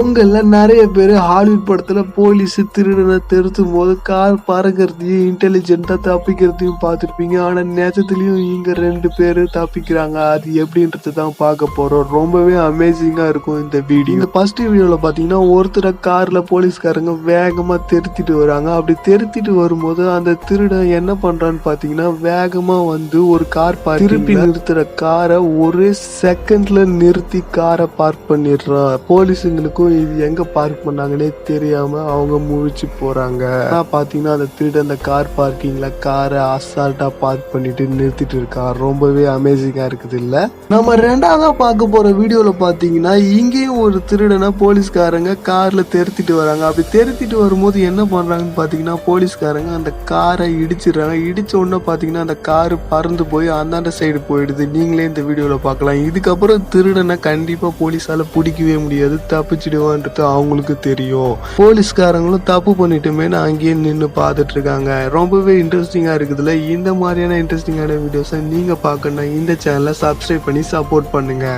உங்கள்ல நிறைய பேர் ஹாலிவுட் படத்துல போலீஸ் திருடனை திருத்தும் போது கார் பறக்கிறதையும் இன்டெலிஜென்ட்டா தப்பிக்கிறதையும் பார்த்துருப்பீங்க. ஆனா நிஜத்துலயும் இங்க 2 பேரு தப்பிக்கிறாங்க. அது எப்படின்றது தான் பார்க்க போறோம். ரொம்பவே அமேசிங்கா இருக்கும் இந்த வீடியோ. இந்த ஃபர்ஸ்ட் வீடியோல பாத்தீங்கன்னா ஒருத்தரை கார்ல போலீஸ்காரங்க வேகமா திருத்திட்டு வராங்க. அப்படி திருத்திட்டு வரும்போது அந்த திருடன் என்ன பண்றான்னு பாத்தீங்கன்னா வேகமா வந்து ஒரு கார் திருப்பி நிறுத்துற காரை ஒரே செகண்ட்ல நிறுத்தி காரை பார்க் பண்ணிடுறான். போலீஸுங்களுக்கு இது எங்க பார்க் பண்ணாங்கன்னே தெரியாம அவங்க முழிச்சு போறாங்க. பாத்தீங்கன்னா அந்த திருடன் அந்த கார் பார்க்கிங்ல காரை அசால்ட்டா பார்க் பண்ணிட்டு நிறுத்திட்டு இருக்கா. ரொம்பவே அமேசிங்கா இருக்குது இல்ல. நம்ம ரெண்டாவதா பார்க்க போற வீடியோல பாத்தீங்கன்னா இங்கேயும் ஒரு திருடனை போலீஸ்காரங்க கார்ல தெரித்திட்டு வராங்க. அப்படி தெரித்திட்டு வரும்போது என்ன பண்றாங்கன்னு பாத்தீங்கன்னா போலீஸ்காரங்க அந்த காரை இடிச்சிடுறாங்க. இடிச்ச உடனே பாத்தீங்கன்னா அந்த காரு பறந்து போய் அந்தாண்ட சைடு போயிடுது. நீங்களே இந்த வீடியோல பார்க்கலாம். இதுக்கப்புறம் திருடனை கண்டிப்பா போலீஸால பிடிக்கவே முடியாது, தப்பிச்சு அவங்களுக்கு தெரியும். போலீஸ்காரங்களும் தப்பு பண்ணிட்டுமேனு அங்கேயே நின்று பார்த்துட்டு இருக்காங்க. ரொம்பவே இன்ட்ரெஸ்டிங்கா இருக்குதுல்ல. இந்த மாதிரியான இன்ட்ரெஸ்டிங்கான வீடியோஸை நீங்க பார்க்கணும் இந்த சேனலை சப்ஸ்கிரைப் பண்ணி சப்போர்ட் பண்ணுங்க.